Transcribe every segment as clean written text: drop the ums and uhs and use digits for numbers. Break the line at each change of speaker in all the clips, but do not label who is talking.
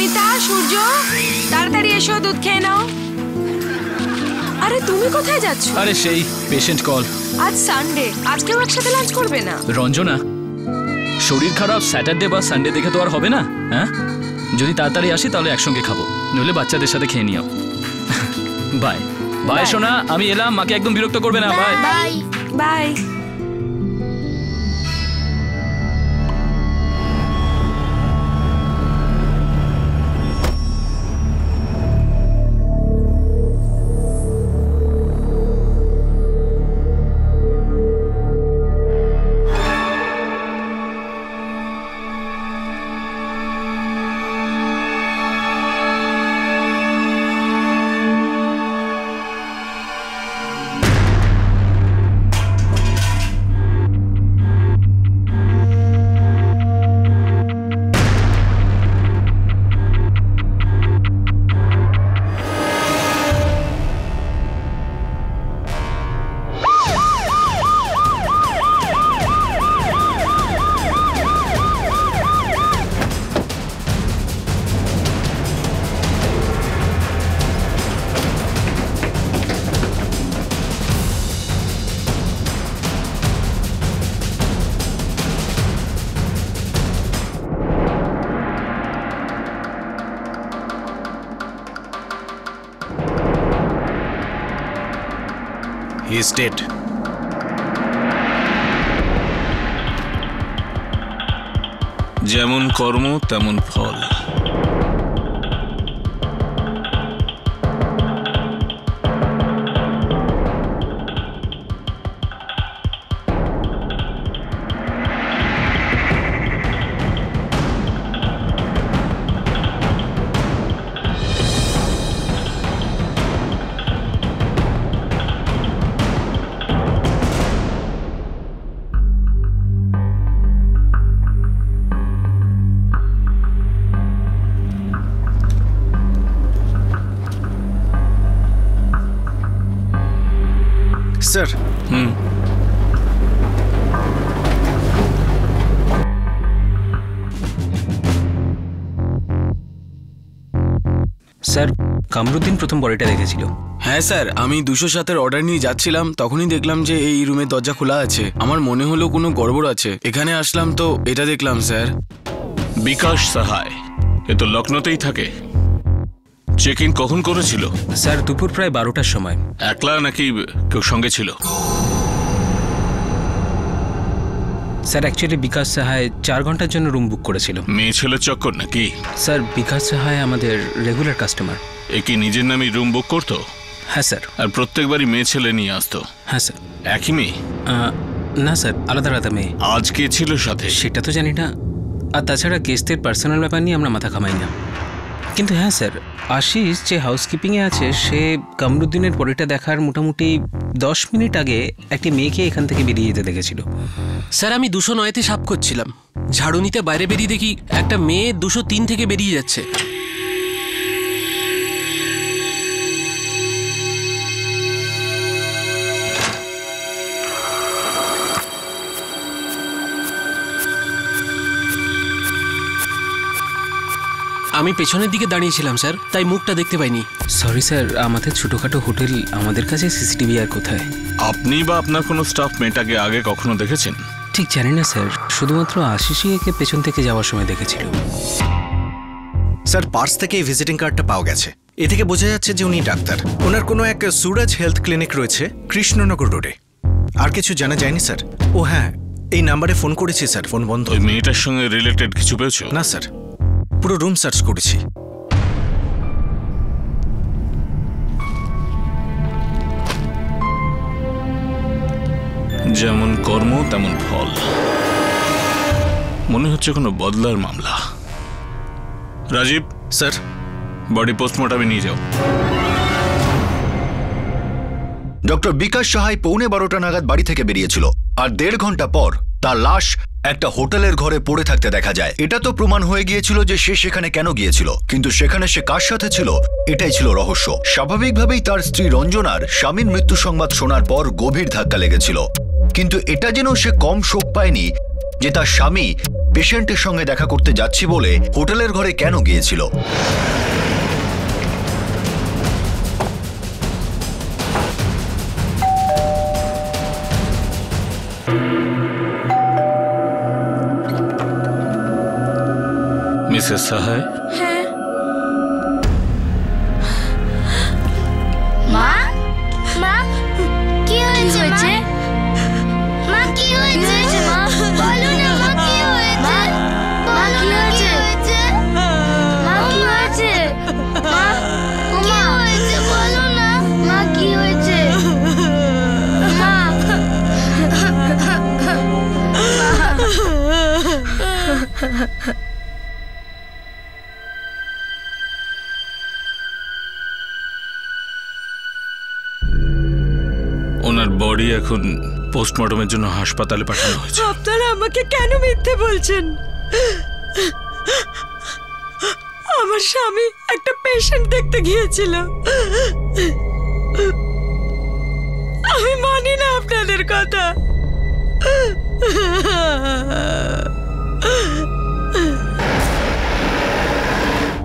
অমিতা, সূর্য, তাড়াতাড়ি এসো, দুধ খেয়ে নাও। আরে তুমি কোথায় যাচ্ছ?
আরে সেই পেশেন্ট কল।
আজ সানডে, আজকেও একসাথে লাঞ্চ করবে না?
রঞ্জনা, শরীর খারাপ স্যাটারডে বা সানডে দেখে তো আর হবে না। হ্যাঁ, যদি তাড়াতাড়ি আসি তাহলে একসঙ্গে খাবো, নইলে বাচ্চাদের সাথে খেয়ে নিও। বাই বাই সোনা, আমি এলাম, মাকে একদম বিরক্ত করবে না। Bye
bye
bye.
He is dead.
যেমন কর্ম তেমন ফল।
Sir.
স্যার, কামরুদ্দিন প্রথম বডিটা দেখেছিল।
হ্যাঁ স্যার, আমি 207-এর অর্ডার নিয়ে যাচ্ছিলাম, তখনই দেখলাম যে এই রুমের দরজা খোলা আছে। আমার মনে হলো কোনো গড়বড় আছে, এখানে আসলাম তো এটা দেখলাম স্যার।
বিকাশ সাহায়, এ তো লখনৌতেই থাকে। চেক ইন কখন করেছিল?
স্যার, দুপুর প্রায় 12টার সময়।
একলা নাকি কেউ সঙ্গে ছিল?
স্যার, অ্যাকচুয়ালি বিকাশ সাহায় 4 ঘন্টার জন্য রুম বুক করেছিল।
মেয়ে ছেলে চক্কর নাকি?
স্যার, বিকাশ সাহায় আমাদের রেগুলার কাস্টমার।
এ কি নিজের নামে রুম বুক করতো?
হ্যাঁ স্যার।
আর প্রত্যেকবারই মেয়ে ছেলে নিয়ে আসতো?
হ্যাঁ স্যার।
একই মেয়ে?
না স্যার, আলাদা আলাদা মেয়ে।
আজ কে ছিল সাথে?
সেটা তো জানি না, আর তাছাড়া গেস্টের পার্সোনাল ব্যাপার নিয়ে আমরা মাথা ঘামাই না। কিন্তু হ্যাঁ স্যার, আশিস যে হাউসকিপিংয়ে আছে সে কামরুদ্দিনের বডিটা দেখার মোটামুটি 10 মিনিট আগে একটি মেয়েকে এখান থেকে বেরিয়ে যেতে দেখেছিল।
স্যার, আমি 209-তে সাফ করছিলাম, ঝাড়ু নিতে বাইরে বেরিয়ে দেখি একটা মেয়ে 203 থেকে বেরিয়ে যাচ্ছে। আমি পেছনের দিকে দাঁড়িয়েছিলাম স্যার, তাই মুখটা দেখতে পাইনি।
সরি স্যার, আমাদের ছোটোখাটো হোটেল, আমাদের কাছে সিসিটিভি আর কোথায়?
আপনি বা আপনার কোনো স্টাফ মেয়েটাকে আগে কখনো দেখেছেন?
ঠিক জানি না স্যার, শুধুমাত্র আশিসই একে পেছন থেকে যাওয়ার সময় দেখেছিল।
স্যার, পার্স থেকে এই ভিজিটিং কার্ডটা পাওয়া গেছে। এ থেকে বোঝা যাচ্ছে যে উনি ডাক্তার। ওনার কোনো এক সুরাজ হেলথ ক্লিনিক রয়েছে কৃষ্ণনগর রোডে। আর কিছু জানা যায়নি স্যার। ও হ্যাঁ, এই নাম্বারে ফোন করেছি স্যার, ফোন বন্ধ।
ওই মেয়েটার সঙ্গে রিলেটেড কিছু পেয়েছো?
না স্যার, পুরো রুম সার্চ করেছি।
যেমন কর্ম তেমন ফল। মনে হচ্ছে কোনো বদলার মামলা। রাজীব
স্যার,
বডি পোস্টমর্টমে নিয়ে যাও।
ডক্টর বিকাশ সাহাই 12:15 নাগাদ বাড়ি থেকে বেরিয়েছিল, আর 1.5 ঘন্টা পর তার লাশ একটা হোটেলের ঘরে পড়ে থাকতে দেখা যায়। এটা তো প্রমাণ হয়ে গিয়েছিল যে সে সেখানে কেন গিয়েছিল, কিন্তু সেখানে সে কার সাথে ছিল এটাই ছিল রহস্য। স্বাভাবিকভাবেই তার স্ত্রী রঞ্জনার স্বামীর মৃত্যু সংবাদ শোনার পর গভীর ধাক্কা লেগেছিল, কিন্তু এটা যেন সে কম শোক পায়নি যে তার স্বামী পেশেন্টের সঙ্গে দেখা করতে যাচ্ছি বলে হোটেলের ঘরে কেন গিয়েছিল।
মিসেস সাহায়,
হ্যাঁ
মা মা কি হয়েছে মা কি হয়েছে মা বলো না মা কি হয়েছে মা কি হয়েছে মা কি হয়েছে মা কি হয়েছে বলো না মা কি হয়েছে মা
ওনার বডি এখন পোস্টমর্টমের জন্য হাসপাতালে পাঠানো হয়েছে।
আপনারা আমাকে কেন মিথ্যে বলছেন? আমার স্বামী একটা পেশেন্ট দেখতে গিয়েছিল। আমি মানি না আপনাদের কথা।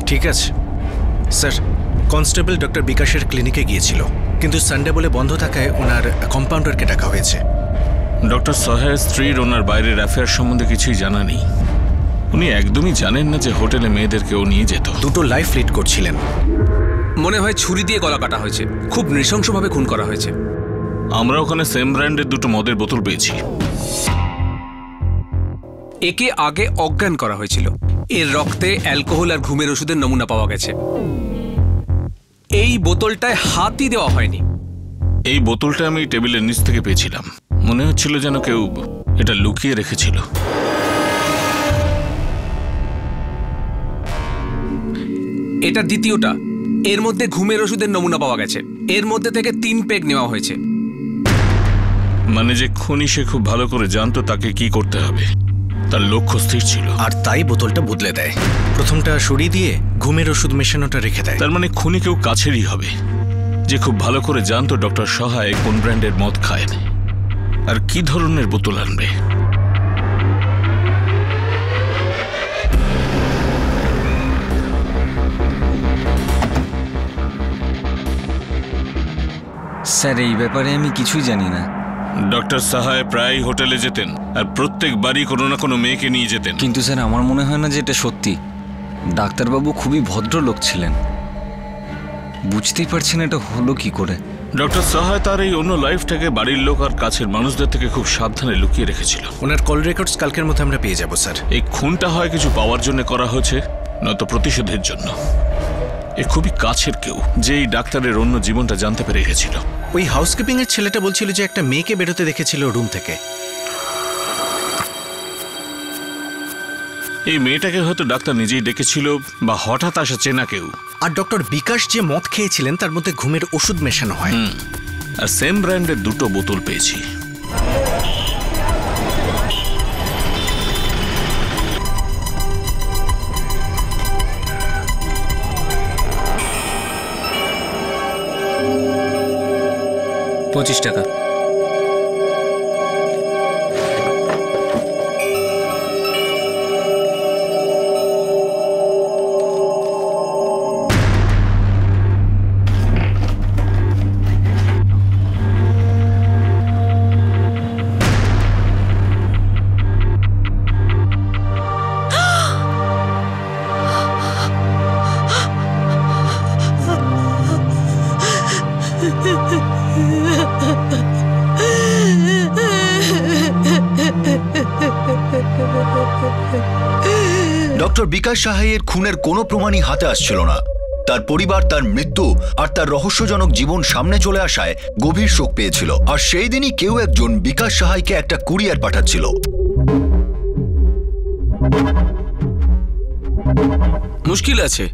ঠিক আছে স্যার, কনস্টেবল ডক্টর বিকাশের ক্লিনিকে গিয়েছিল, কিন্তু সানডে বলে বন্ধ থাকায় ওনার কম্পাউন্ডারকে ডাকা হয়েছে।
ডক্টর সাহায়ের স্ত্রীর ওনার বাইরের অ্যাফেয়ার সম্বন্ধে কিছুই জানা নেই। উনি একদমই জানেন না যে হোটেলে মেয়েদেরকে ও নিয়ে যেত।
দুটো লাইফ লিড করছিলেন।
মনে হয় ছুরি দিয়ে গলা কাটা হয়েছে, খুব নৃশংসভাবে খুন করা হয়েছে।
আমরা ওখানে সেম ব্র্যান্ডের দুটো মদের বোতল পেয়েছি।
একে আগে অজ্ঞান করা হয়েছিল। এর রক্তে অ্যালকোহল আর ঘুমের ওষুধের নমুনা পাওয়া গেছে। এই বোতলটায় হাতই দেওয়া হয়নি।
এই বোতলটা আমি টেবিলের নিচ থেকে পেয়েছিলাম। মনে হচ্ছিল যেন কেউ এটা লুকিয়ে রেখেছিল।
এটা দ্বিতীয়টা। এর মধ্যে ঘুমের ওষুধের নমুনা পাওয়া গেছে। এর মধ্যে থেকে 3 পেগ নেওয়া হয়েছে।
মানে যে খুনি সে খুব ভালো করে জানতো তাকে কি করতে হবে, তার লক্ষ্য স্থির ছিল।
আর তাই বোতলটা বদলে দেয়। প্রথমটা সরিয়ে দিয়ে ঘুমের ওষুধ মেশানোটা রেখে দেয়।
তার মানে খুনি কেউ কাছেরই হবে, যে খুব ভালো করে জানতো ডক্টর সহায় কোন ব্র্যান্ডের মদ খায় আর কি ধরনের বোতল আনবে।
স্যার, এই ব্যাপারে আমি কিছুই জানি না।
ডক্টর সাহায় প্রায় হোটেলে যেতেন আর প্রত্যেকবারই কোনো না কোনো মেয়েকে নিয়ে যেতেন।
কিন্তু স্যার, আমার মনে হয় না যে এটা সত্যি। ডাক্তারবাবু খুবই ভদ্রলোক ছিলেন। বুঝতেই পারছি না এটা হলো কি করে।
ডক্টর সাহায় তার এই অন্য লাইফটাকে বাড়ির লোক আর কাছের মানুষদের থেকে খুব সাবধানে লুকিয়ে রেখেছিল।
ওনার কল রেকর্ডস কালকের মধ্যে আমরা পেয়ে যাব স্যার।
এই খুনটা হয় কিছু পাওয়ার জন্য করা হয়েছে, নয়তো প্রতিশোধের জন্য। এ খুবই কাছের কেউ, যে এই ডাক্তারের অন্য জীবনটা জানতে পেরে গেছিল।
ওই হাউসকিপিং এর ছেলেটা বলছিল যে একটা মেয়েকে বেরোতে দেখেছিল রুম থেকে।
এই মেয়েটাকে হয়তো ডাক্তার নিজেই ডেকেছিল, বা হঠাৎ আসা চেনা কেউ।
আর ডক্টর বিকাশ যে মদ খেয়েছিলেন তার মধ্যে ঘুমের ওষুধ মেশানো হয়।
আর সেম ব্র্যান্ডের দুটো বোতল পেয়েছি।
$25
ডক্টর বিকাশ সাহাইয়ের খুনের কোনো প্রমাণই হাতে আসছিল না। তার পরিবার তার মৃত্যু আর তার রহস্যজনক জীবন সামনে চলে আসায় গভীর শোক পেয়েছিল। আর সেই দিনই কেউ একজন বিকাশ সাহাইকে একটা কুরিয়ার পাঠাচ্ছিল।
মুশকিল আছে,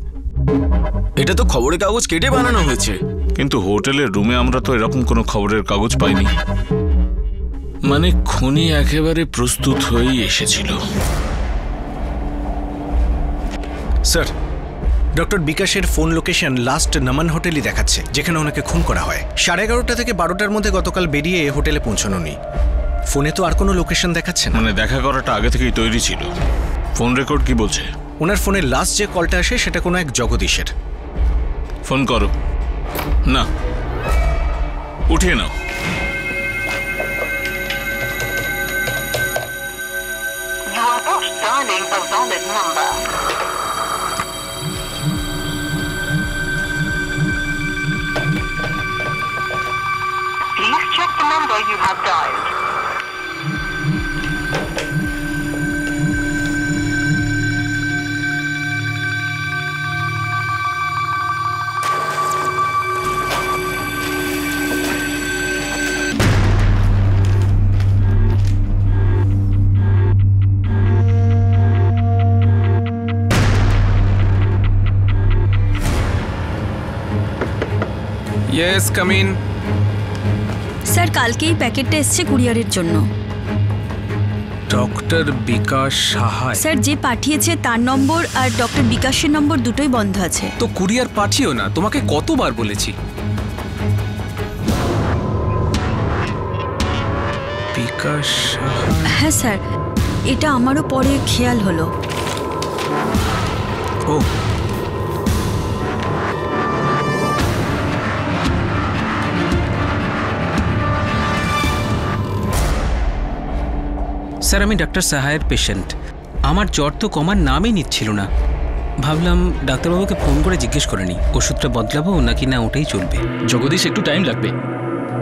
এটা তো খবরের কাগজ কেটে বানানো হয়েছে।
কিন্তু হোটেলের রুমে আমরা তো এরকম কোনো খবরের কাগজ পাইনি। মানে খুনি একেবারে প্রস্তুত হয়েই এসেছিল।
স্যার, ডক্টর বিকাশের ফোন লোকেশন লাস্ট নমন হোটেলই দেখাচ্ছে, যেখানে ওনাকে খুন করা হয়। 11:30 থেকে 12টার মধ্যে গতকাল বেরিয়ে হোটেলে পৌঁছানো নেই। ফোনে তো আর কোনো লোকেশন দেখাচ্ছে না।
মানে দেখা করাটা আগে থেকেই তৈরি ছিল। ফোন রেকর্ড কি বলছে?
ওনার ফোনে লাস্ট যে কলটা আসে সেটা কোনো এক জগদীশের।
ফোন করো। না, উঠিয়ে নাও।
You are not dialing a valid number. Please check the number you have dialed.
Yes, come in.
Sir কালকেই প্যাকেটটা এসছে কুরিয়ারের জন্য।
ডক্টর বিকাশ সাহায়?
স্যার যে পাঠিয়েছে তার নম্বর আর ডক্টর বিকাশের নম্বর দুটোই বন্ধ আছে।
তো কুরিয়ার পাঠিও না, তোমাকে কতবার বলেছি। বিকাশ সাহা?
হ্যাঁ স্যার, এটা আমারও পরে খেয়াল হলো।
ও, স্যার আমি ডাক্তার সাহায়ের পেশেন্ট। আমার জ্বর তো কমার নামই নিচ্ছিল না। ভাবলাম ডাক্তারবাবুকে ফোন করে জিজ্ঞেস করে নিই ওষুধটা বদলাবো নাকি না ওটাই চলবে।
জগদীশ, একটু টাইম লাগবে।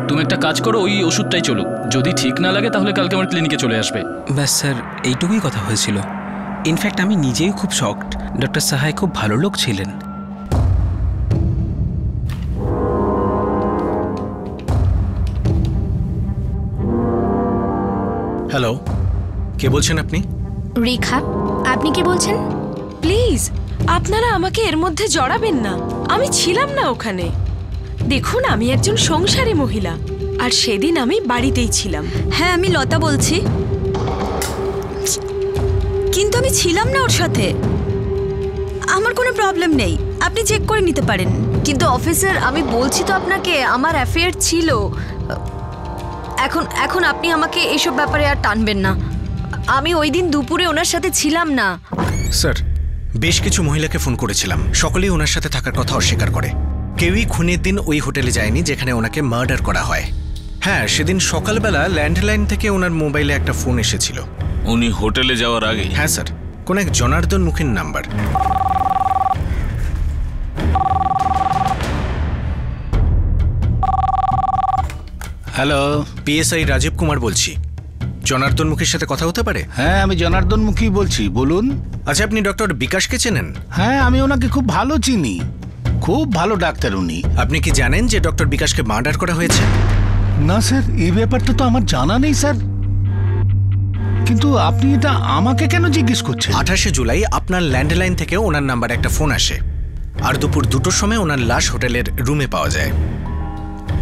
তুমি একটা কাজ করো, ওই ওষুধটাই চলুক। যদি ঠিক না লাগে তাহলে কালকে আমার ক্লিনিকে চলে আসবে।
ব্যাস স্যার, এইটুকুই কথা হয়েছিল। ইনফ্যাক্ট আমি নিজেই খুব শকড। ডক্টর সাহায় খুব ভালো লোক ছিলেন।
হ্যালো, কে বলছেন আপনি?
রেখা, আপনি কি বলছেন?
প্লিজ আপনারা আমাকে এর মধ্যে জড়াবেন না। আমি ছিলাম না ওখানে। দেখুন, আমি একজন সংসারী মহিলা, আর সেদিন আমি বাড়িতেই ছিলাম। হ্যাঁ, আমি লতা বলছি, কিন্তু আমি ছিলাম না ওর সাথে। আমার কোনো প্রবলেম নেই, আপনি চেক করে নিতে পারেন।
কিন্তু অফিসার, আমি বলছি তো আপনাকে আমার অ্যাফেয়ার ছিল। এখন আপনি আমাকে এইসব ব্যাপারে আর টানবেন না। আমি ওই দিন দুপুরে ওনার সাথে ছিলাম না।
স্যার, বেশ কিছু মহিলাকে ফোন করেছিলাম, সকলেই ওনার সাথে থাকার কথা অস্বীকার করে। কেউই খুনের দিন ওই হোটেলে যায়নি যেখানে ওনাকে মার্ডার করা হয়। হ্যাঁ, সেদিন সকালবেলা ল্যান্ডলাইন থেকে ওনার মোবাইলে একটা ফোন এসেছিল।
উনি হোটেলে যাওয়ার আগে?
হ্যাঁ স্যার, কোন এক জনার্দন মুখীর number.
Hello,
PSI Rajiv Kumar বলছি। জনার্দন মুখীর সাথে কথা হতে পারে?
হ্যাঁ, আমি জনার্দন মুখী বলছি, বলুন।
আচ্ছা, আপনি ডক্টর বিকাশকে চেনেন?
হ্যাঁ, আমি ওনাকে খুব ভালো চিনি। খুব ভালো ডাক্তার উনি।
আপনি কি জানেন যে ডক্টর বিকাশকে মার্ডার করা হয়েছে?
না স্যার, এই ব্যাপারটা তো আমার জানা নেই স্যার। কিন্তু আপনি এটা আমাকে কেন জিজ্ঞেস করছেন?
28শে জুলাই আপনার ল্যান্ডলাইন থেকে ওনার নাম্বারে একটা ফোন আসে, আর দুপুর 2টোর সময় ওনার লাশ হোটেলের রুমে পাওয়া যায়।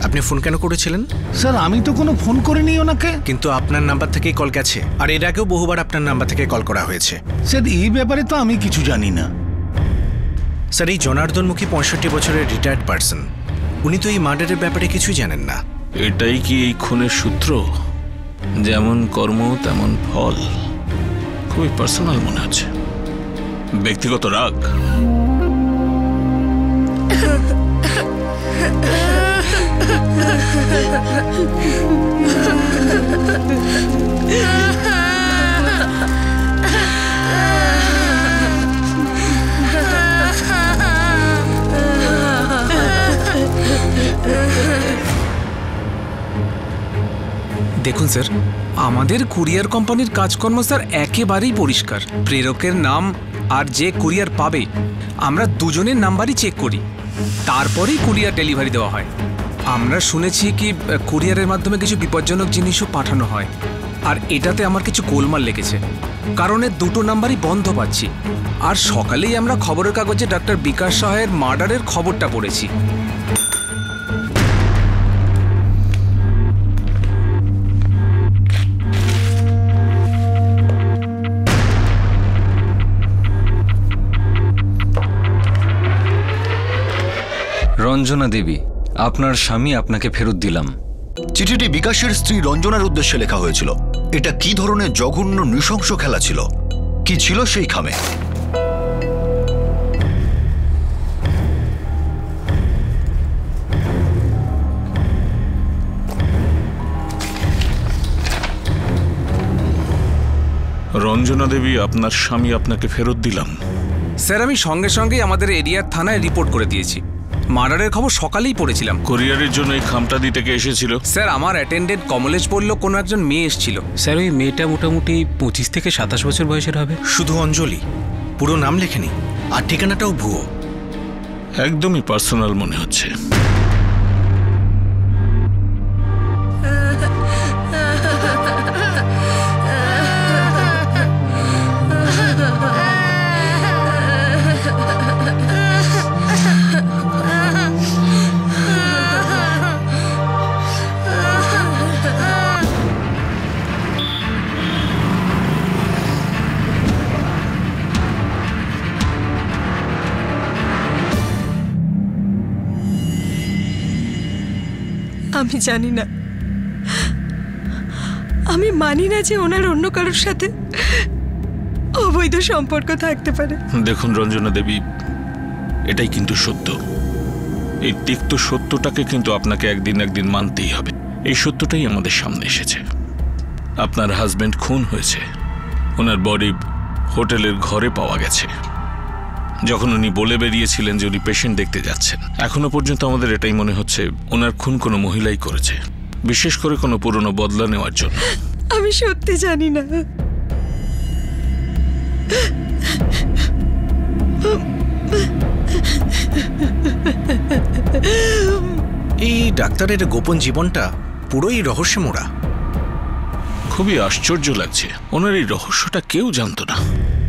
আপনি ফোন কেন করেছিলেন?
স্যার, আমি তো কোনো ফোন করিনি ওনাকে।
কিন্তু আপনার নাম্বার থেকেই কল গেছে, আর এর আগেও বহুবার আপনার নাম্বার থেকে কল করা হয়েছে।
স্যার, এই ব্যাপারে তো আমি কিছু জানি না।
স্যার, এই জনার্দন মুখী 65 বছরের রিটায়ার্ড পার্সন। উনি তো এই মার্ডারের ব্যাপারে কিছুই জানেন না।
এটাই কি এই খুনের সূত্র? যেমন কর্ম তেমন ফল। খুবই পার্সোনাল মনে হচ্ছে। ব্যক্তিগত রাগ?
দেখুন স্যার, আমাদের কুরিয়ার কোম্পানির কাজকর্ম স্যার একেবারেই পরিষ্কার। প্রেরকের নাম আর যে কুরিয়ার পাবে, আমরা দুজনের নাম্বারই চেক করি, তারপরেই কুরিয়ার ডেলিভারি দেওয়া হয়। আমরা শুনেছি কি কুরিয়ারের মাধ্যমে কিছু বিপজ্জনক জিনিসও পাঠানো হয়, আর এটাতে আমার কিছু গোলমাল লেগেছে, কারণ এর দুটো নাম্বারই বন্ধ পাচ্ছি। আর সকালেই আমরা খবরের কাগজে ডাক্তার বিকাশ সাহায়ের মার্ডারের খবরটা পড়েছি।
রঞ্জনা দেবী, আপনার স্বামী আপনাকে ফেরত দিলাম।
চিঠিটি বিকাশের স্ত্রী রঞ্জনার উদ্দেশ্যে লেখা হয়েছিল। এটা কি ধরনের জঘন্য নৃশংস খেলা ছিল? কি ছিল সেই খামে?
রঞ্জনা দেবী, আপনার স্বামী আপনাকে ফেরত দিলাম।
স্যার আমি সঙ্গে সঙ্গেই আমাদের এরিয়ার থানায় রিপোর্ট করে দিয়েছি। মার্ডারের খবর সকালেই পড়েছিলাম।
কোরিয়ারের জন্য এই খামটা দিতে কে এসেছিল?
স্যার আমার অ্যাটেন্ডেন্ট কমলেশ বলল কোনো একজন মেয়ে এসেছিল। স্যার ওই মেয়েটা মোটামুটি 25 থেকে 27 বছর বয়সের হবে।
শুধু অঞ্জলি, পুরো নাম লেখেনি, আর ঠিকানাটাও ভুয়ো।
একদমই পার্সোনাল মনে হচ্ছে।
আমি জানি না, আমি মানি না যে ওনার অন্য কারোর সাথে অবৈধ সম্পর্ক থাকতে পারে।
দেখুন রঞ্জনা দেবী, এটাই কিন্তু সত্য। এই তিক্ত সত্যটাকে কিন্তু আপনাকে একদিন মানতেই হবে। এই সত্যটাই আমাদের সামনে এসেছে। আপনার হাজবেন্ড খুন হয়েছে, ওনার বডি হোটেলের ঘরে পাওয়া গেছে। যখন উনি বলে বেরিয়েছিলেন যে উনি পেশেন্ট দেখতে যাচ্ছেন, এখনো পর্যন্ত আমাদের এটাই মনে হচ্ছে ওনার খুন কোনো মহিলাই করেছে, বিশেষ করে কোনো পুরনো বদলা নেওয়ার জন্য।
আমি সত্যি জানি না।
এই ডাক্তারের গোপন জীবনটা পুরোই রহস্যে মোড়া।
খুবই আশ্চর্য লাগছে, ওনার এই রহস্যটা কেউ জানতো না।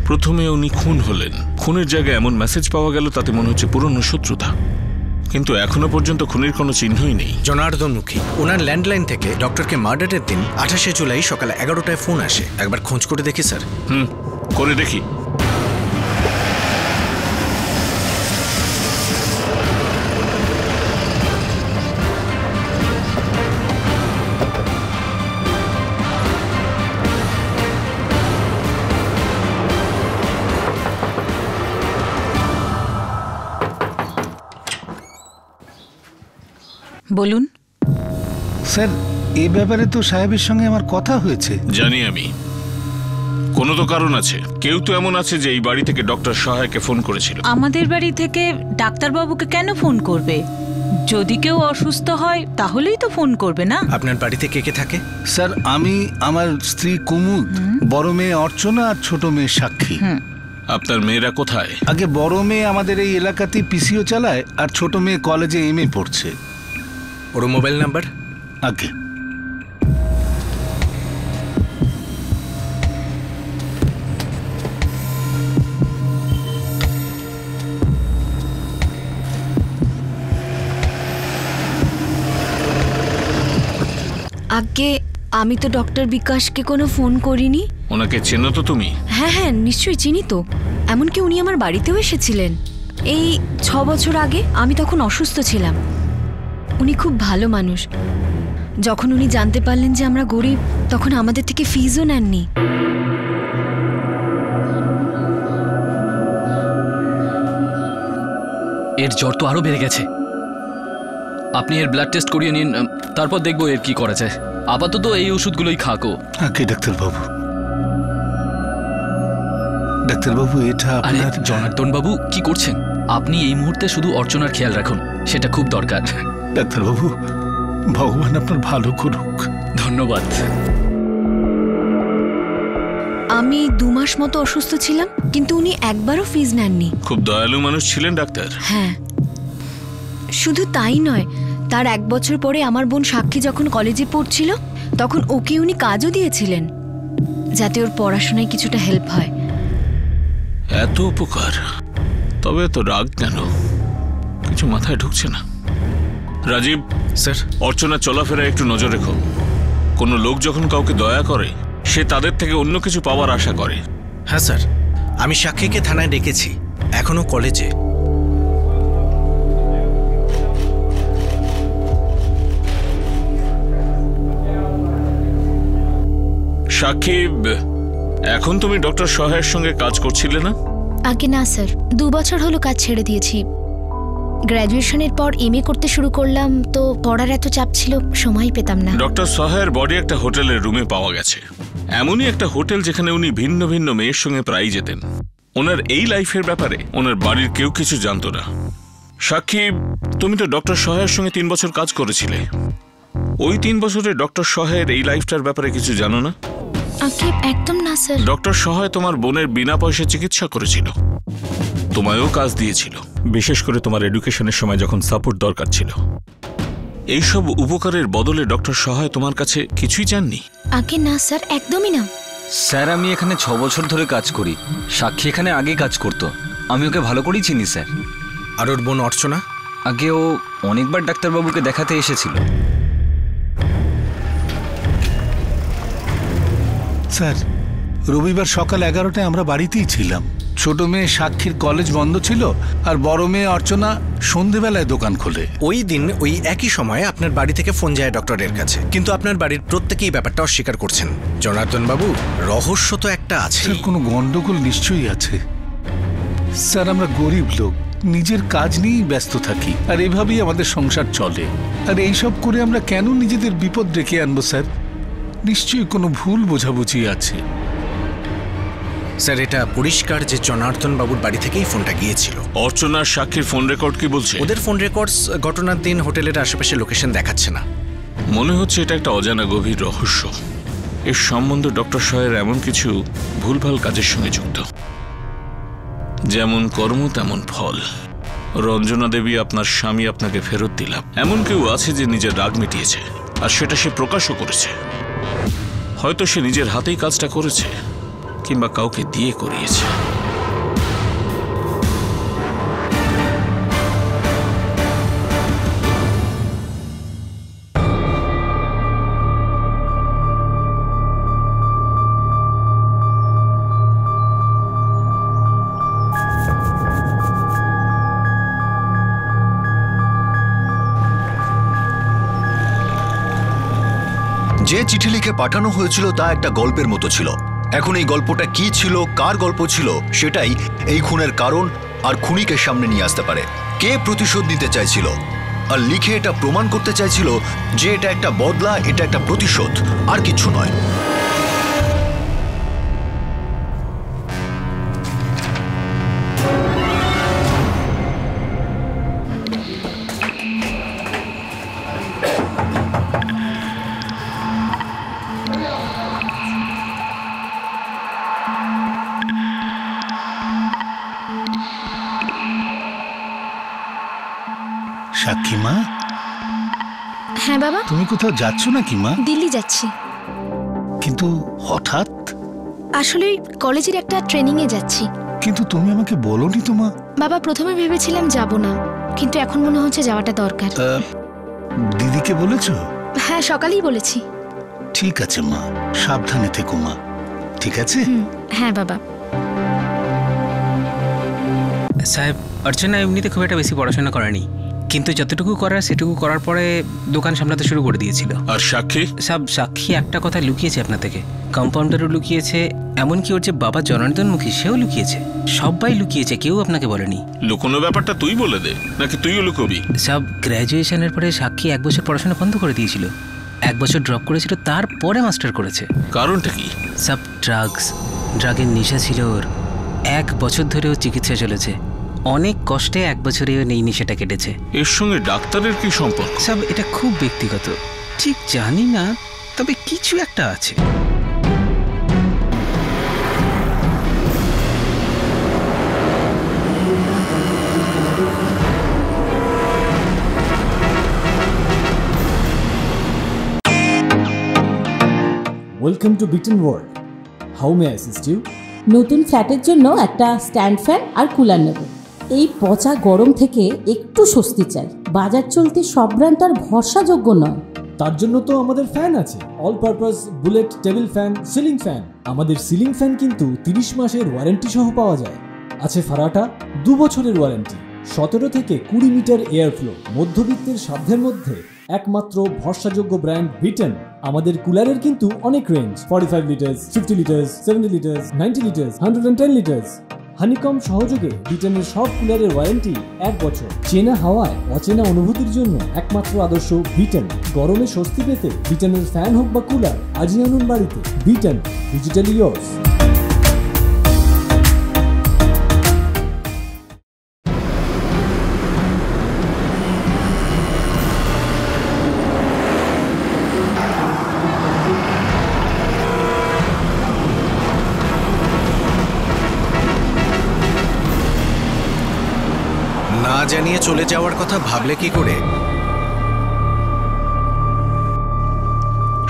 প্রথমে উনি খুন হলেন, খুনের জায়গায় এমন মেসেজ পাওয়া গেল তাতে মনে হচ্ছে পুরনো শত্রুতা, কিন্তু এখনো পর্যন্ত খুনের কোনো চিহ্নই নেই।
জনার্দন মুখী, ওনার ল্যান্ডলাইন থেকে ডক্টরকে মার্ডারের দিন 28শে জুলাই সকাল 11টায় ফোন আসে। একবার খোঁজ করে দেখি স্যার।
করে দেখি।
বলুন
স্যার, এই ব্যাপারে তো সাহেবের সঙ্গে আমার কথা হয়েছে।
জানি আমি, কোনো তো কারণ আছে। কেউ তো এমন আছে যে এই বাড়ি থেকে ডক্টর সহায়কে ফোন করেছিল।
আমাদের বাড়ি থেকে ডাক্তারবাবুকে কেন ফোন করবে? যদি কেউ অসুস্থ হয় তাহলেই তো ফোন করবে না।
আপনার বাড়িতে কে কে থাকে?
স্যার আমি, আমার স্ত্রী কুমুদ, বড় মেয়ে অর্চনা আর ছোট মেয়ে সাক্ষী।
আপনার মেয়েরা কোথায়?
আগে বড় মেয়ে আমাদের এই এলাকাতেই পিসিও চালায়, আর ছোট মেয়ে কলেজে এমএ পড়ছে।
ওর মোবাইল নাম্বার?
আগে
আগে আমি তো ডক্টর বিকাশকে কোনো ফোন করিনি।
ওনাকে চেনো তো তুমি?
হ্যাঁ হ্যাঁ নিশ্চয়ই চিনি তো, এমনকি উনি আমার বাড়িতেও এসেছিলেন এই 6 বছর আগে। আমি তখন অসুস্থ ছিলাম। উনি খুব ভালো মানুষ। যখন উনি জানতে পারলেন যে আমরা গরিব, তখন আমাদের থেকে ফিজও নেননি।
এর জ্বর তো আরো বেড়ে গেছে। আপনি এর ব্লাড টেস্ট করিয়ে নিন, তারপর দেখবো এর কি করা যায়। আপাতত এই ওষুধগুলোই খাকো।
আগে ডাক্তারবাবু, ডাক্তারবাবু এটা
আরে
আপনার।
জনার্দন বাবু কি করছেন? আপনি এই মুহূর্তে শুধু অর্চনার খেয়াল রাখুন, সেটা খুব দরকার।
ডাক্তারবাবু, ভগবান আপনার ভালো করুক।
ধন্যবাদ।
আমি 2 মাস মতো অসুস্থ ছিলাম, কিন্তু উনি একবারও ফিজ নেননি।
খুব দয়ালু মানুষ ছিলেন ডাক্তার।
হ্যাঁ, শুধু তাই নয়, তার 1 বছর পরে আমার বোন সাক্ষী যখন কলেজে পড়ছিল, তখন ওকে উনি কাজও দিয়েছিলেন, যাতে ওর পড়াশোনায় কিছুটা হেল্প হয়।
এত উপকার, তবে এত রাগ কেন? কিছু মাথায় ঢুকছে না। রাজীব
স্যার,
অর্চনা চলাফেরায় একটু নজর রেখো। কোনো লোক যখন কাউকে দয়া করে, সে তাদের থেকে অন্য কিছু পাওয়ার আশা করে।
হ্যাঁ স্যার, আমি সাক্ষীকে থানায় ডেকেছি, এখনো কলেজে।
সাকিব, এখন তুমি ডক্টর সহায়ের সঙ্গে কাজ করছিলে না?
আগে না স্যার, 2 বছর হলো কাজ ছেড়ে দিয়েছি। গ্র্যাজুয়েশনের পর এমএ করতে শুরু করলাম, তো পড়ার এত চাপ ছিল, সময় পেতাম না।
ডক্টর সহায়ের বডি একটা হোটেলের রুমে পাওয়া গেছে। এমনই একটা হোটেল যেখানে উনি ভিন্ন ভিন্ন মেয়ের সঙ্গে প্রায়ই যেতেন। ওনার এই লাইফের ব্যাপারে ওনার বাড়ির কেউ কিছু জানতো না। সাকিব, তুমি তো ডক্টর সহায়ের সঙ্গে 3 বছর কাজ করেছিলে। ওই 3 বছরে ডক্টর সহায়ের এই লাইফটার ব্যাপারে কিছু জানো না?
একদম না স্যার।
ডক্টর সহায় তোমার বোনের বিনা পয়সায় চিকিৎসা করেছিল, তোমায়ও কাজ দিয়েছিল, বিশেষ করে তোমার এডুকেশনের সময় যখন সাপোর্ট দরকার ছিল। এইসব উপকারের বদলে ডক্টর সহায় তোমার কাছে কিছুই চাননি?
আগে না স্যার, একদমই না।
স্যার, আমি এখানে 6 বছর ধরে কাজ করি। সাক্ষী এখানে আগে কাজ করতো, আমি ওকে ভালো করেই চিনি স্যার।
আর ওর বোন অর্চনা?
আগে ও অনেকবার ডাক্তারবাবুকে দেখাতে এসেছিল।
স্যার, রবিবার সকাল 11টায় আমরা বাড়িতেই ছিলাম। ছোট মেয়ে সাক্ষীর কলেজ বন্ধ ছিল, আর বড় মেয়ে অর্চনা সন্ধেবেলায় দোকান খোলে।
ওই দিন ওই একই সময়ে আপনার বাড়ি থেকে ফোন যায় ডক্টরের কাছে, কিন্তু আপনার বাড়ির প্রত্যেকেই ব্যাপারটা অস্বীকার করছেন। জনার্দন বাবু, রহস্য তো একটা আছে।
স্যার, কোনো গন্ডগোল নিশ্চয়ই আছে। স্যার, আমরা গরিব লোক, নিজের কাজ নিয়েই ব্যস্ত থাকি, আর এভাবেই আমাদের সংসার চলে। আর এইসব করে আমরা কেন নিজেদের বিপদ ডেকে আনবো স্যার? নিশ্চয়ই কোনো ভুল বোঝাবুঝি আছে।
স্যার, এটা পরিষ্কার যে জনার্দন বাবুর বাড়ি থেকেই ফোনটা গিয়েছিল।
অর্চনার সাক্ষীর ফোন রেকর্ড কি বলছে?
ওদের ফোন রেকর্ডস ঘটনার দিন হোটেলের আশেপাশে লোকেশন দেখাচ্ছে না।
মনে হচ্ছে এটা একটা অজানা গভীর রহস্য। এর সম্বন্ধ ডক্টর সহায়ের এমন কিছু ভুলভাল কাজের সঙ্গে যুক্ত। যেমন কর্ম তেমন ফল। রঞ্জনা দেবী, আপনার স্বামী আপনাকে ফেরত দিলাম, এমন কেউ আছে যে নিজের রাগ মিটিয়েছে, আর সেটা সে প্রকাশও করেছে। হয়তো সে নিজের হাতেই কাজটা করেছে, কিংবা কাউকে দিয়ে করিয়েছে।
যে চিঠি লিখে পাঠানো হয়েছিল তা একটা গল্পের মতো ছিল। এখন এই গল্পটা কি ছিল, কার গল্প ছিল, সেটাই এই খুনের কারণ আর খুনিকে সামনে নিয়ে আসতে পারে। কে প্রতিশোধ নিতে চাইছিল আর লিখে এটা প্রমাণ করতে চাইছিল যে এটা একটা বদলা, এটা একটা প্রতিশোধ, আর কিছু নয়।
সাক্ষী মা?
হ্যাঁ বাবা।
তুমি কোথাও যাচ্ছ নাকি মা?
দিল্লি যাচ্ছি।
কিন্তু হঠাৎ?
আসলে কলেজের একটা ট্রেনিং এ যাচ্ছি।
কিন্তু তুমি আমাকে বলোনি তো মা।
বাবা, প্রথমে ভেবেছিলাম যাব না, কিন্তু এখন মনে হচ্ছে যাওয়াটা দরকার।
দিদিকে বলেছো?
হ্যাঁ, সকালেই বলেছি।
ঠিক আছে মা, সাবধানে থেকো মা। ঠিক আছে?
হ্যাঁ বাবা।
সাহেব, অর্চনা এমনিতে খুব একটা বেশি পড়াশোনা করেনি, কিন্তু যতটুকু করার সেটুকু করার পরে দোকান সামলাতে শুরু করে দিয়েছিল।
আর সাক্ষী?
সব সাক্ষী একটা কথা লুকিয়েছে আপনার থেকে, কম্পাউন্ডারও লুকিয়েছে, এমনকি ওর যে বাবা জনার্দন মুখী সেও লুকিয়েছে। সবাই লুকিয়েছে, কেউ আপনাকে বলেনি।
লুকোনো ব্যাপারটা তুই বলে দে, নাকি তুইও লুকোবি?
সব গ্র্যাজুয়েশনের পরে সাক্ষী 1 বছর পড়াশোনা বন্ধ করে দিয়েছিল, 1 বছর ড্রপ করেছিল, তারপরে মাস্টার করেছে।
কারণটা কি?
সব ড্রাগের নেশা ছিল ওর। 1 বছর ধরেও চিকিৎসা চলেছে, অনেক কষ্টে 1 বছরেও এই নেশাটা কেটেছে।
এর সঙ্গে ডাক্তারের কি সম্পর্ক?
সব এটা খুব ব্যক্তিগত, ঠিক জানি না, তবে কিছু একটা আছে।
Welcome to Beaton world. How may I assist you? নতুন ফ্ল্যাটের জন্য একটা স্ট্যান্ড ফ্যান আর কুলার নেব। এই পচা গরম থেকে একটু স্বস্তি চাই। বাজার চলতে সব ব্র্যান্ড তো আর ভরসাযোগ্য নয়।
তার জন্য তো আমাদের ফ্যান আছে, all purpose bullet table fan, ceiling fan. আমাদের সিলিং ফ্যান কিন্তু 30 মাসের ওয়ারেন্টি সহ পাওয়া যায়। আছে ফারাটা 2 বছরের ওয়ারেন্টি, 17 থেকে 20 মিটার এয়ার ফ্লো, মধ্যবিত্তের সাধ্যের মধ্যে একমাত্র ভরসাযোগ্য ব্র্যান্ড বিটেন। আমাদের কুলারের কিন্তু অনেক range, 45 litres, 50 litres, 70 litres, 90 litres, 110 litres. Honeycomb সহযোগে বিটেনের সব কুলারের ওয়ারেন্টি 1 বছর। চেনা হাওয়ায় অচেনা অনুভূতির জন্য একমাত্র আদর্শ বিটেন। গরমে স্বস্তি পেতে বিটেনের ফ্যান হোক বা কুলার আজই আনুন বাড়িতে। Beaten, digitally yours.
না জানিয়ে চলে যাওয়ার কথা ভাবলে কি করে?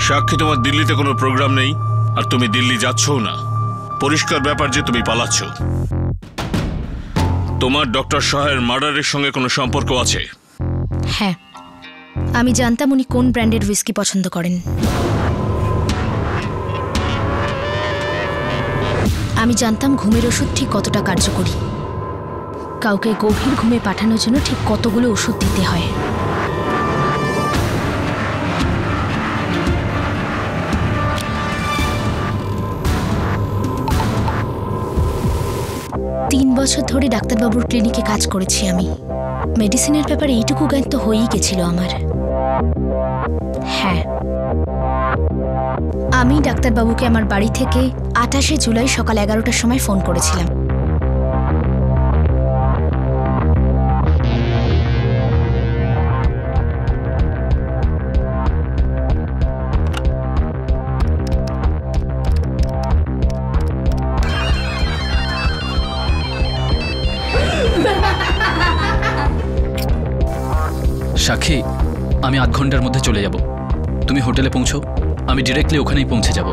সাক্ষী, তোমার দিল্লিতে কোনো প্রোগ্রাম নেই আর তুমি দিল্লি যাচ্ছও না। পরিষ্কার ব্যাপার যে তুমি পালাচ্ছ। তোমার ডক্টর শাহের মার্ডারের সঙ্গে কোনো সম্পর্ক আছে?
হ্যাঁ, আমি জানতাম উনি কোন ব্র্যান্ডের হুইস্কি পছন্দ করেন। আমি জানতাম ঘুমের ওষুধ ঠিক কতটা কার্যকরী, কাউকে গভীর ঘুমে পাঠানোর জন্য ঠিক কতগুলো ওষুধ দিতে হয়। তিন বছর ধরে ডাক্তারবাবুর ক্লিনিকে কাজ করেছি আমি। মেডিসিনের ব্যাপারে এইটুকু জ্ঞান তো হয়েই গেছিল আমার। হ্যাঁ, আমি ডাক্তারবাবুকে আমার বাড়ি থেকে 28শে জুলাই সকাল 11টার সময় ফোন করেছিলাম।
সাক্ষী, আমি 8 ঘন্টার মধ্যে চলে যাব। তুমি হোটেলে পৌঁছো, আমি ডিরেক্টলি ওখানেই পৌঁছে যাব।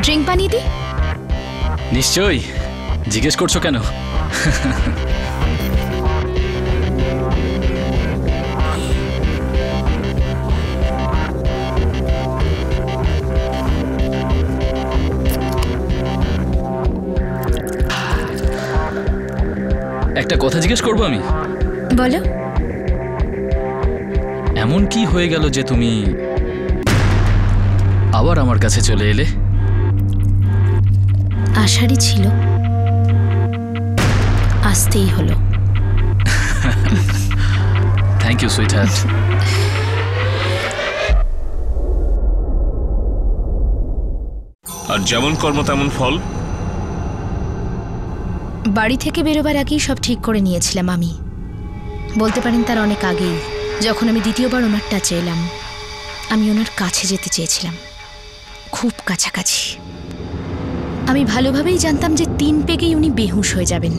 ড্রিঙ্ক বানিয়ে দি?
নিশ্চয়ই, জিজ্ঞেস করছো কেন? একটা কথা জিজ্ঞেস করবো আমি?
বলো।
এমন কি হয়ে গেল যে তুমি আবার আমার কাছে চলে এলে?
আশারই ছিল, আসতেই হলো।
Thank you sweetheart.
আর যেমন কর্ম তেমন ফল।
বাড়ি থেকে বেরোবার আগেই সব ঠিক করে নিয়েছিলাম আমি। বলতে পারেন তার অনেক আগেই, যখন আমি দ্বিতীয়বার ওনার টাচে এলাম। আমি ওনার কাছে যেতে চেয়েছিলাম, খুব কাছাকাছি। আমি ভালোভাবেই জানতাম যে 3 পেগেই উনি বেহুশ হয়ে যাবেন।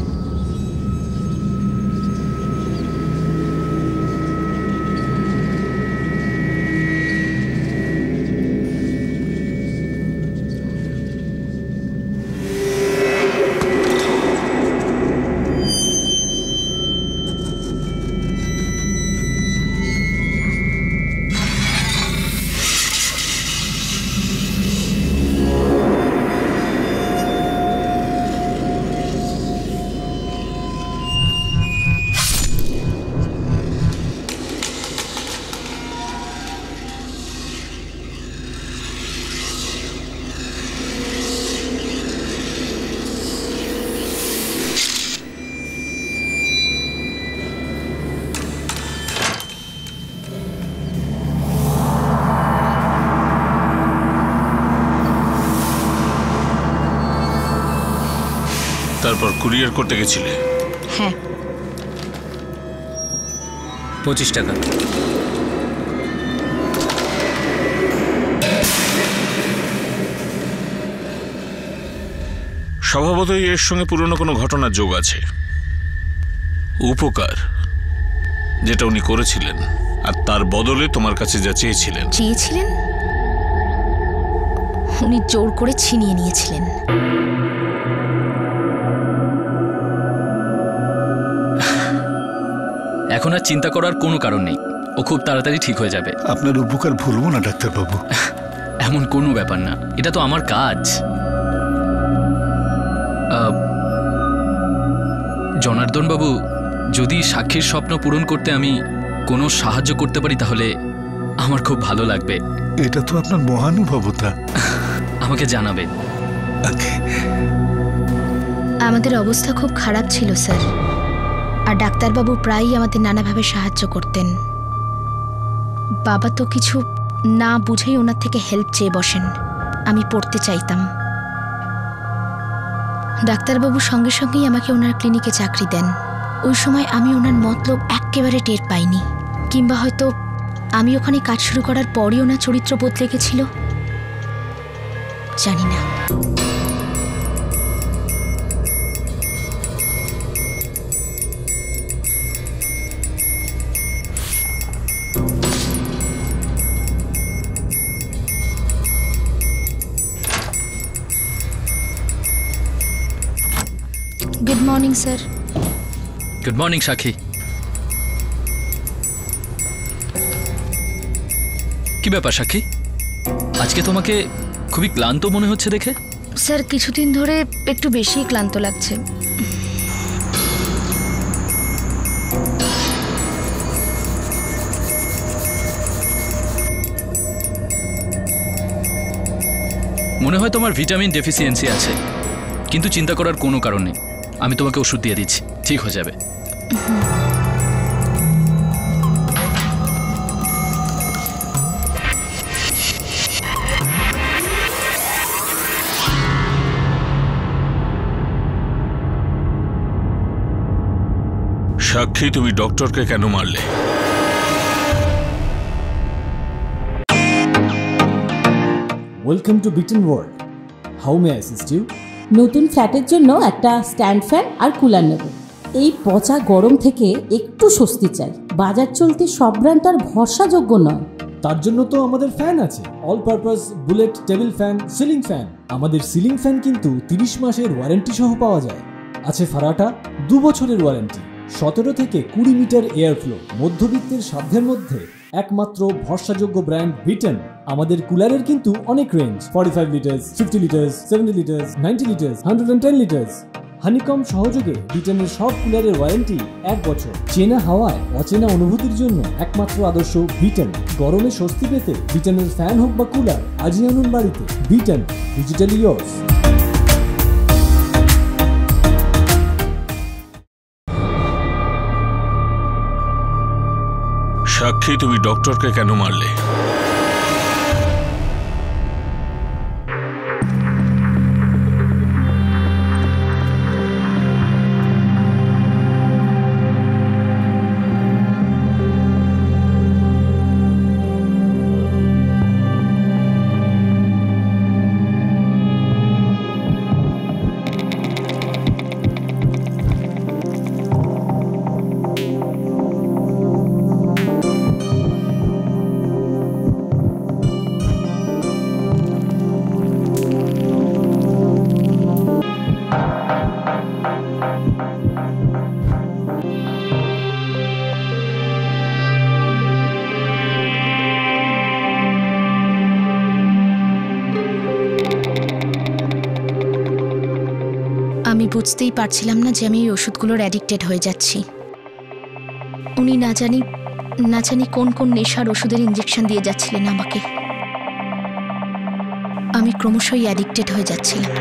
তারপর কুরিয়ার করতে গেছিলে?
হ্যাঁ।
25 টাকা।
স্বভাবতই এর সঙ্গে পুরনো কোনো ঘটনার যোগ আছে। উপকার যেটা উনি করেছিলেন আর তার বদলে তোমার কাছে যা চেয়েছিলেন।
চেয়েছিলেন? উনি জোর করে ছিনিয়ে নিয়েছিলেন।
এখন আর চিন্তা করার কোনো কারণ নেই, ও খুব তাড়াতাড়ি ঠিক হয়ে যাবে।
আপনার উপকার ভুলবো না ডাক্তারবাবু।
এমন কোনো ব্যাপার না, এটা তো আমার কাজ। জনার্দন বাবু, যদি সাক্ষীর স্বপ্ন পূরণ করতে আমি কোনো সাহায্য করতে পারি তাহলে আমার খুব ভালো লাগবে।
এটা তো আপনার মহানুভবতা।
আমাকে জানাবেন।
আমাদের অবস্থা খুব খারাপ ছিল স্যার, আর ডাক্তারবাবু প্রায়ই আমাদের নানাভাবে সাহায্য করতেন। বাবা তো কিছু না বুঝেই ওনার থেকে হেল্প চেয়ে বসেন। আমি পড়তে চাইতাম। ডাক্তারবাবু সঙ্গে সঙ্গেই আমাকে ওনার ক্লিনিকে চাকরি দেন। ওই সময় আমি ওনার মতলব একেবারে টের পাইনি, কিংবা হয়তো আমি ওখানে কাজ শুরু করার পরই ওনার চরিত্র বদলে গেছিল, জানি না। Good morning sir.
Good morning সাক্ষী। কি ব্যাপার সাক্ষী, আজকে তোমাকে খুবই ক্লান্ত মনে হচ্ছে দেখে?
স্যার, কিছুদিন ধরে একটু বেশি ক্লান্ত লাগছে।
মনে হয় তোমার ভিটামিন ডেফিসিয়েন্সি আছে, কিন্তু চিন্তা করার কোনো কারণ নেই। আমি তোমাকে ওষুধ দিয়ে দিচ্ছি, ঠিক হয়ে যাবে।
সাক্ষী, তুমি ডক্টরকে কেন মারলে?
Welcome to Beaton world, how may I assist you?
নতুন ফ্ল্যাটের জন্য একটা স্ট্যান্ড ফ্যান আর কুলার নেব। এই পচা গরম থেকে একটু স্বস্তি চাই। বাজার চলতে সব ব্র্যান্ড আর ভরসাযোগ্য নয়।
তার জন্য তো আমাদের ফ্যান আছে, all purpose bullet table fan, ceiling fan. আমাদের সিলিং ফ্যান কিন্তু 30 মাসের ওয়ারেন্টি সহ পাওয়া যায়। আছে ফারাটা 2 বছরের ওয়ারেন্টি, 17 থেকে 20 মিটার এয়ার ফ্লো। মধ্যবিত্তের সাধ্যের মধ্যে একমাত্র ভরসাযোগ্য ব্র্যান্ড বিটেন। আমাদের কুলারের কিন্তু অনেক range, 45 litres, 50 litres, 70 litres, 90 litres, 110 litres. Honeycomb সহযোগে বিটেনের সব কুলারের ওয়ারেন্টি 1 বছর। চেনা হাওয়ায় অচেনা অনুভূতির জন্য একমাত্র আদর্শ বিটেন। গরমে স্বস্তি পেতে বিটেনের ফ্যান হোক বা কুলার, আজই আনুন বাড়িতে। Beaten, digitally yours.
সাক্ষী, তুমি ডক্টরকে কেন মারলে?
আমি বুঝতেই পারছিলাম না যে আমি এই ওষুধগুলোর অ্যাডিক্টেড হয়ে যাচ্ছি। উনি না জানি কোন কোন নেশার ওষুধের ইঞ্জেকশন দিয়ে যাচ্ছিলেন আমাকে। আমি ক্রমশই অ্যাডিক্টেড হয়ে যাচ্ছিলাম।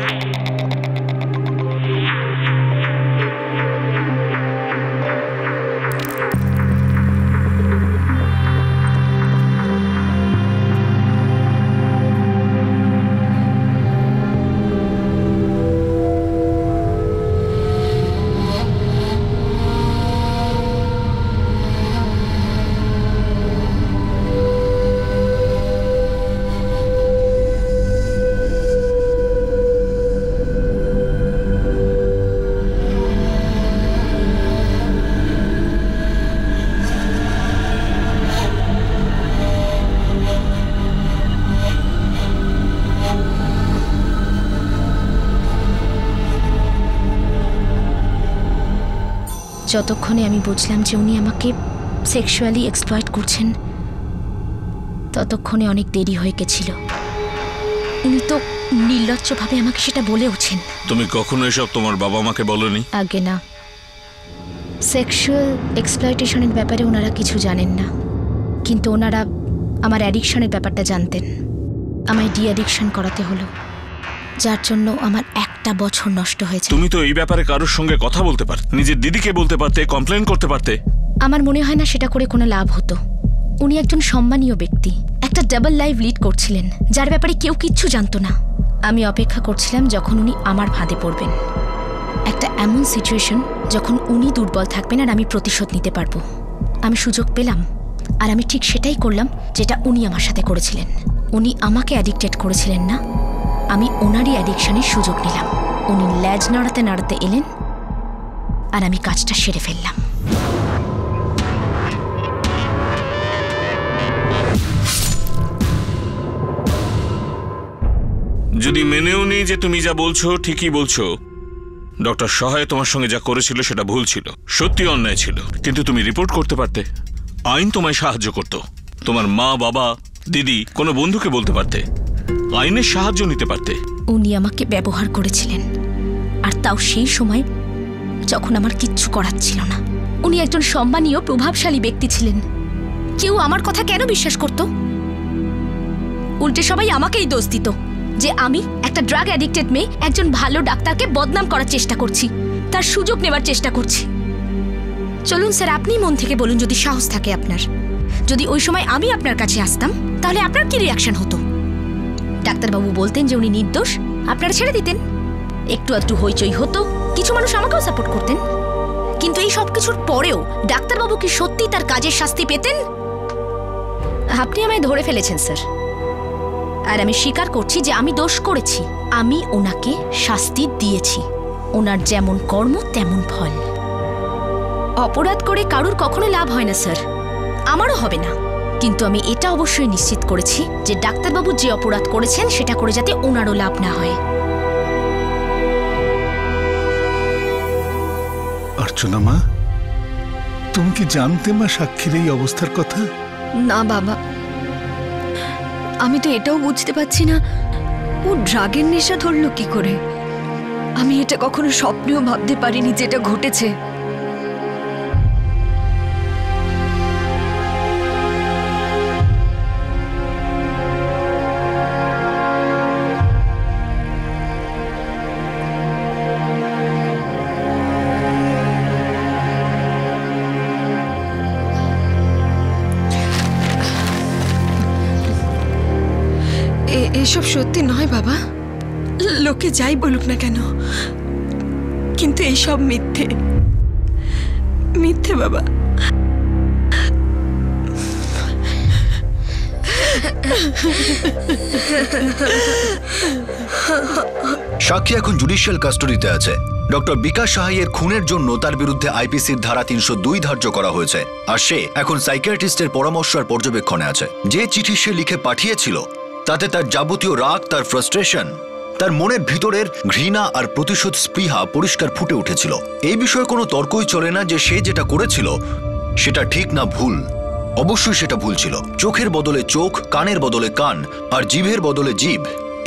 যতক্ষণে আমি বুঝলাম যে উনি আমাকে সেক্সুয়ালি এক্সপ্লয়েট করছেন, ততক্ষণে অনেক দেরি হয়ে গেছিল। উনি তো নির্লজ্জভাবে আমাকে সেটা বলেওছেন।
তুমি কখনো এসব তোমার বাবা মাকে বলনি?
আগে না, সেক্সুয়াল এক্সপ্লয়টেশনের ব্যাপারে ওনারা কিছু জানেন না, কিন্তু ওনারা আমার অ্যাডিকশনের ব্যাপারটা জানতেন। আমায় ডি অ্যাডিকশন করাতে হলো, যার জন্য আমার 1টা বছর নষ্ট হয়েছে।
তুমি তো এই ব্যাপারে কারোর সঙ্গে কথা বলতে পারতে, নিজের দিদিকে বলতে পারতে, কমপ্লেন করতে পারতে।
আমার মনে হয় না সেটা করে কোনো লাভ হতো। উনি একজন সম্মানীয় ব্যক্তি, একটা ডাবল লাইফ লিড করছিলেন, যার ব্যাপারে কেউ কিচ্ছু জানতো না। আমি অপেক্ষা করছিলাম যখন উনি আমার ফাঁদে পড়বেন, একটা এমন সিচুয়েশন যখন উনি দুর্বল থাকবেন আর আমি প্রতিশোধ নিতে পারবো। আমি সুযোগ পেলাম, আর আমি ঠিক সেটাই করলাম যেটা উনি আমার সাথে করেছিলেন। উনি আমাকে অ্যাডিক্টেড করেছিলেন না, আমি ওনারই অ্যাডিকশনের সুযোগ নিলাম। উনি ল্যাজ নাড়াতে নাড়াতে এলেন, আর আমি কাজটা সেরে ফেললাম।
যদি মেনেও নেই যে তুমি যা বলছো ঠিকই বলছো, ডক্টর সহায় তোমার সঙ্গে যা করেছিল সেটা ভুল ছিল, সত্যি অন্যায় ছিল, কিন্তু তুমি রিপোর্ট করতে পারতে, আইন তোমায় সাহায্য করত। তোমার মা, বাবা, দিদি, কোনো বন্ধুকে বলতে পারতে, আইনের সাহায্য নিতে পারতে।
উনি আমাকে ব্যবহার করেছিলেন, আর তাও সেই সময় যখন আমার কিচ্ছু করার ছিল না। উনি একজন সম্মানীয় প্রভাবশালী ব্যক্তি ছিলেন, কেউ আমার কথা কেন বিশ্বাস করত? উল্টে সবাই আমাকেই দোষ দিত যে আমি একটা ড্রাগ অ্যাডিক্টেড মেয়ে একজন ভালো ডাক্তারকে বদনাম করার চেষ্টা করছি, তার সুযোগ নেবার চেষ্টা করছি। চলুন স্যার, আপনিই মন থেকে বলুন, যদি সাহস থাকে আপনার, যদি ওই সময় আমি আপনার কাছে আসতাম তাহলে আপনার কি রিয়াকশন হতো? ডাক্তারবাবু বলতেন যে উনি নির্দোষ, আপনারা ছেড়ে দিতেন, একটু একটু হইচই হতো, কিছু মানুষ আমাকেও সাপোর্ট করতেন, কিন্তু এই সব কিছুর পরেও ডাক্তারবাবু কি সত্যি তার কাজের শাস্তি পেতেন? আপনি আমায় ধরে ফেলেছেন স্যার, আর আমি স্বীকার করছি যে আমি দোষ করেছি। আমি ওনাকে শাস্তি দিয়েছি, ওনার যেমন কর্ম তেমন ফল। অপরাধ করে কারুর কখনো লাভ হয় না স্যার, আমারও হবে না, কিন্তু আমি এটা অবশ্যই নিশ্চিত করেছি যে ডাক্তারবাবু যে অপরাধ করেছেন সেটা করে যাতে ওনারও লাভ না হয়।
অর্চনা মা, তুমি কি জানতে মা সাক্ষীর এই অবস্থার কথা?
না বাবা, আমি তো এটাও বুঝতে পারছি না ও ড্রাগের নেশা ধরলো কি করে। আমি এটা কখনো স্বপ্নেও ভাবতে পারিনি যেটা ঘটেছে।
এসব সত্যি নয় বাবা, লোকে যাই বলুক না কেন, কিন্তু এইসব মিথ্যে, মিথ্যে বাবা।
সাক্ষী এখন জুডিশিয়াল কাস্টডিতে আছে। ডক্টর বিকাশ সাহাইয়ের খুনের জন্য তার বিরুদ্ধে আইপিসির ধারা 302 ধার্য করা হয়েছে, আর সে এখন সাইকিয়াট্রিস্টের পরামর্শ আর পর্যবেক্ষণে আছে। যে চিঠি সে লিখে পাঠিয়েছিল তাতে তার যাবতীয় রাগ, তার ফ্রাস্ট্রেশন, তার মনের ভিতরের ঘৃণা আর প্রতিশোধ স্পৃহা পরিষ্কার ফুটে উঠেছিল। এই বিষয়ে কোনো তর্কই চলে না যে সে যেটা করেছিল সেটা ঠিক না ভুল। অবশ্যই সেটা ভুল ছিল। চোখের বদলে চোখ, কানের বদলে কান, আর জিভের বদলে জিভ,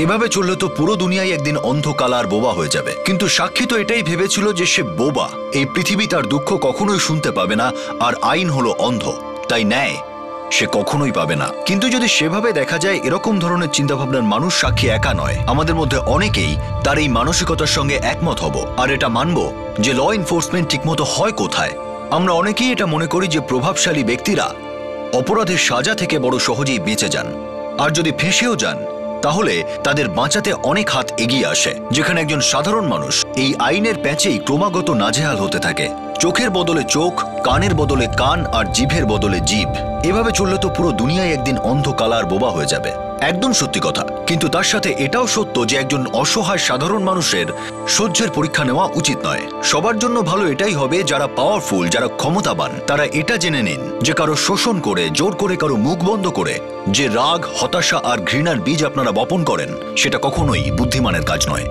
এভাবে চললে তো পুরো দুনিয়ায় একদিন অন্ধ, কালা আর বোবা হয়ে যাবে। কিন্তু সাক্ষী তো এটাই ভেবেছিল যে সে বোবা, এই পৃথিবী তার দুঃখ কখনোই শুনতে পাবে না, আর আইন হলো অন্ধ, তাই ন্যায় সে কখনোই পাবে না। কিন্তু যদি সেভাবে দেখা যায়, এরকম ধরনের চিন্তাভাবনার মানুষ সাক্ষী একা নয়। আমাদের মধ্যে অনেকেই তার এই মানসিকতার সঙ্গে একমত হব, আর এটা মানব যে ল এনফোর্সমেন্ট ঠিকমতো হয় কোথায়। আমরা অনেকেই এটা মনে করি যে প্রভাবশালী ব্যক্তিরা অপরাধের সাজা থেকে বড় সহজেই বেঁচে যান, আর যদি ফেঁসেও যান তাহলে তাদের বাঁচাতে অনেক হাত এগিয়ে আসে, যেখানে একজন সাধারণ মানুষ এই আইনের প্যাঁচেই ক্রমাগত নাজেহাল হতে থাকে। চোখের বদলে চোখ, কানের বদলে কান, আর জিভের বদলে জিভ, এভাবে চললে তো পুরো দুনিয়ায় একদিন অন্ধ, কালা আর বোবা হয়ে যাবে। একদম সত্যি কথা, কিন্তু তার সাথে এটাও সত্য যে একজন অসহায় সাধারণ মানুষের সহ্যের পরীক্ষা নেওয়া উচিত নয়। সবার জন্য ভালো এটাই হবে যারা পাওয়ারফুল, যারা ক্ষমতাবান, তারা এটা জেনে নিন যে কারো শোষণ করে, জোর করে কারো মুখ বন্ধ করে যে রাগ, হতাশা আর ঘৃণার বীজ আপনারা বপন করেন, সেটা কখনোই বুদ্ধিমানের কাজ নয়।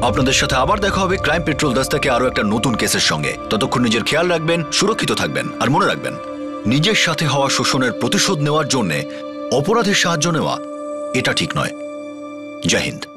আপনাদের সাথে আবার দেখা হবে ক্রাইম পেট্রোল 10 থেকে আরো একটা নতুন কেসের সঙ্গে। ততক্ষণ নিজের খেয়াল রাখবেন, সুরক্ষিত থাকবেন, আর মনে রাখবেন নিজের সাথে হওয়া শোষণের প্রতিশোধ নেওয়ার জন্য অপরাধের সাহায্য নেওয়া এটা ঠিক নয়। জয় হিন্দ।